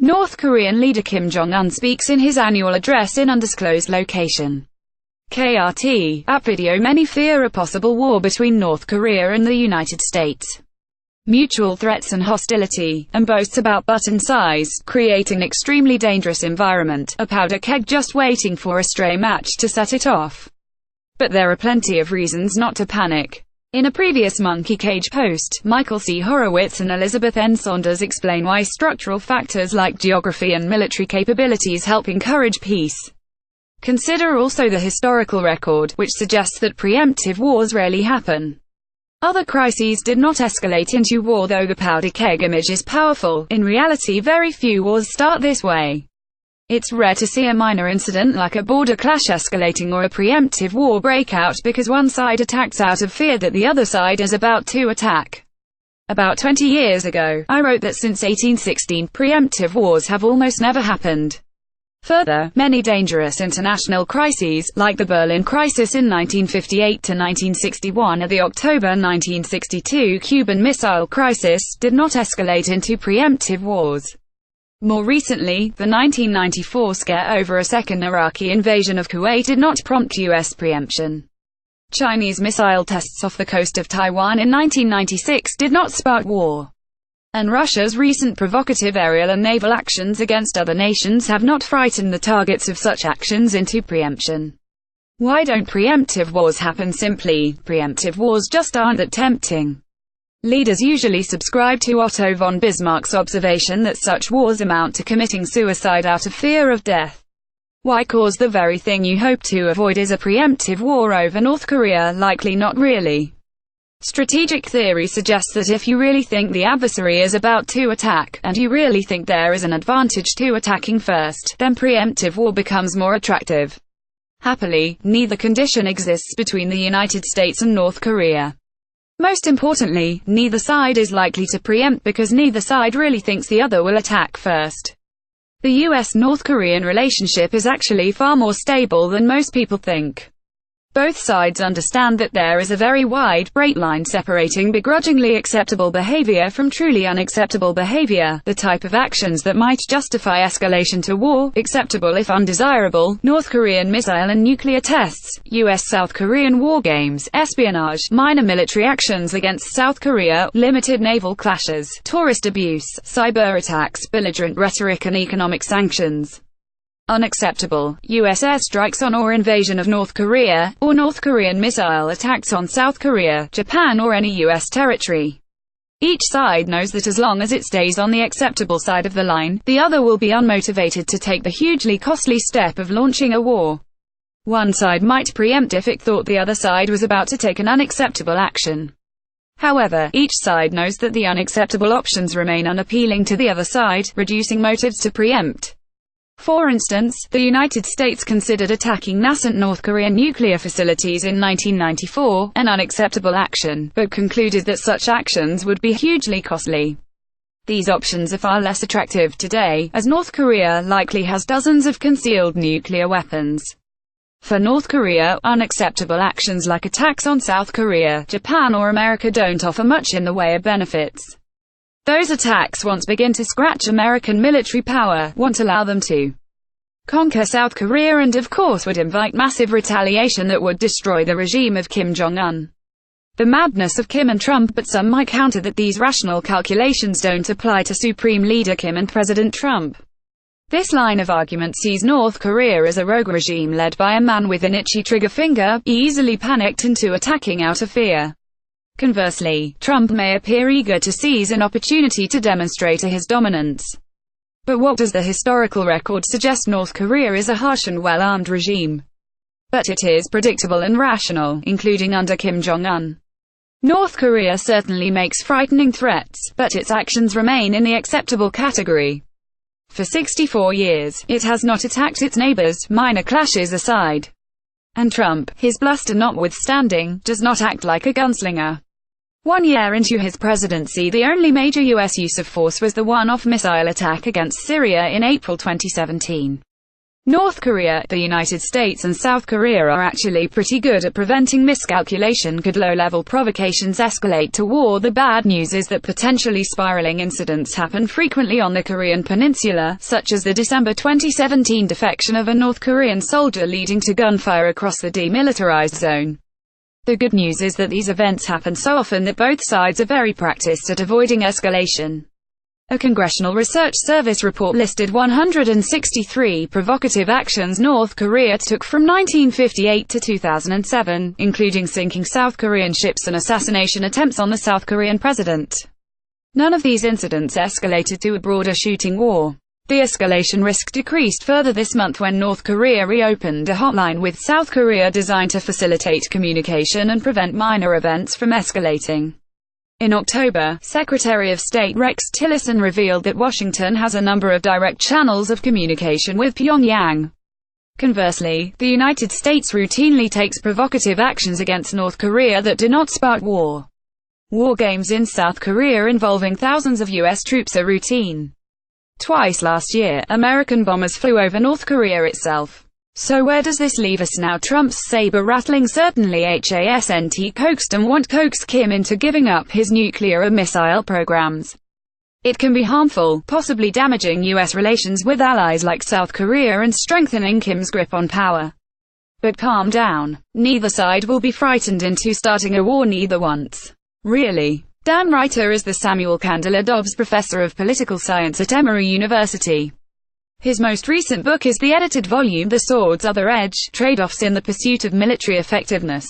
North Korean leader Kim Jong Un speaks in his annual address in undisclosed location. KRT. App video. Many fear a possible war between North Korea and the United States. Mutual threats and hostility, and boasts about button size, create an extremely dangerous environment, a powder keg just waiting for a stray match to set it off. But there are plenty of reasons not to panic. In a previous Monkey Cage post, Michael C. Horowitz and Elizabeth N. Saunders explain why structural factors like geography and military capabilities help encourage peace. Consider also the historical record, which suggests that preemptive wars rarely happen. Other crises did not escalate into war. Though the powder keg image is powerful, in reality very few wars start this way. It's rare to see a minor incident like a border clash escalating or a preemptive war break out because one side attacks out of fear that the other side is about to attack. About 20 years ago, I wrote that since 1816, preemptive wars have almost never happened. Further, many dangerous international crises, like the Berlin Crisis in 1958–1961 or the October 1962 Cuban Missile Crisis, did not escalate into preemptive wars. More recently, the 1994 scare over a second Iraqi invasion of Kuwait did not prompt U.S. preemption. Chinese missile tests off the coast of Taiwan in 1996 did not spark war. And Russia's recent provocative aerial and naval actions against other nations have not frightened the targets of such actions into preemption. Why don't preemptive wars happen? Simply, preemptive wars just aren't that tempting. Leaders usually subscribe to Otto von Bismarck's observation that such wars amount to committing suicide out of fear of death. Why cause the very thing you hope to avoid? Is a preemptive war over North Korea likely? Not really. Strategic theory suggests that if you really think the adversary is about to attack, and you really think there is an advantage to attacking first, then preemptive war becomes more attractive. Happily, neither condition exists between the United States and North Korea. Most importantly, neither side is likely to preempt because neither side really thinks the other will attack first. The US-North Korean relationship is actually far more stable than most people think. Both sides understand that there is a very wide, bright line separating begrudgingly acceptable behavior from truly unacceptable behavior, the type of actions that might justify escalation to war, acceptable if undesirable, North Korean missile and nuclear tests, US-South Korean war games, espionage, minor military actions against South Korea, limited naval clashes, tourist abuse, cyber attacks, belligerent rhetoric and economic sanctions. Unacceptable, US airstrikes on or invasion of North Korea, or North Korean missile attacks on South Korea, Japan or any US territory. Each side knows that as long as it stays on the acceptable side of the line, the other will be unmotivated to take the hugely costly step of launching a war. One side might preempt if it thought the other side was about to take an unacceptable action. However, each side knows that the unacceptable options remain unappealing to the other side, reducing motives to preempt. For instance, the United States considered attacking nascent North Korean nuclear facilities in 1994, an unacceptable action, but concluded that such actions would be hugely costly. These options are far less attractive today, as North Korea likely has dozens of concealed nuclear weapons. For North Korea, unacceptable actions like attacks on South Korea, Japan or America don't offer much in the way of benefits. Those attacks once begin to scratch American military power, won't allow them to conquer South Korea and of course would invite massive retaliation that would destroy the regime of Kim Jong Un. The madness of Kim and Trump. But some might counter that these rational calculations don't apply to Supreme Leader Kim and President Trump. This line of argument sees North Korea as a rogue regime led by a man with an itchy trigger finger, easily panicked into attacking out of fear. Conversely, Trump may appear eager to seize an opportunity to demonstrate his dominance. But what does the historical record suggest? North Korea is a harsh and well-armed regime. But it is predictable and rational, including under Kim Jong Un. North Korea certainly makes frightening threats, but its actions remain in the acceptable category. For 64 years, it has not attacked its neighbors, minor clashes aside. And Trump, his bluster notwithstanding, does not act like a gunslinger. 1 year into his presidency, the only major U.S. use of force was the one-off missile attack against Syria in April 2017. North Korea, the United States and South Korea are actually pretty good at preventing miscalculation. Could low-level provocations escalate to war? The bad news is that potentially spiraling incidents happen frequently on the Korean peninsula, such as the December 2017 defection of a North Korean soldier leading to gunfire across the demilitarized zone. The good news is that these events happen so often that both sides are very practiced at avoiding escalation. A Congressional Research Service report listed 163 provocative actions North Korea took from 1958 to 2007, including sinking South Korean ships and assassination attempts on the South Korean president. None of these incidents escalated to a broader shooting war. The escalation risk decreased further this month when North Korea reopened a hotline with South Korea designed to facilitate communication and prevent minor events from escalating. In October, Secretary of State Rex Tillerson revealed that Washington has a number of direct channels of communication with Pyongyang. Conversely, the United States routinely takes provocative actions against North Korea that do not spark war. War games in South Korea involving thousands of U.S. troops are routine. Twice last year, American bombers flew over North Korea itself. So where does this leave us now? Trump's saber-rattling certainly hasn't coaxed and won't coax Kim into giving up his nuclear or missile programs. It can be harmful, possibly damaging U.S. relations with allies like South Korea and strengthening Kim's grip on power. But calm down. Neither side will be frightened into starting a war, neither once. Really. Dan Reiter is the Samuel Candler Dobbs Professor of Political Science at Emory University. His most recent book is the edited volume The Sword's Other Edge: Trade-offs in the Pursuit of Military Effectiveness.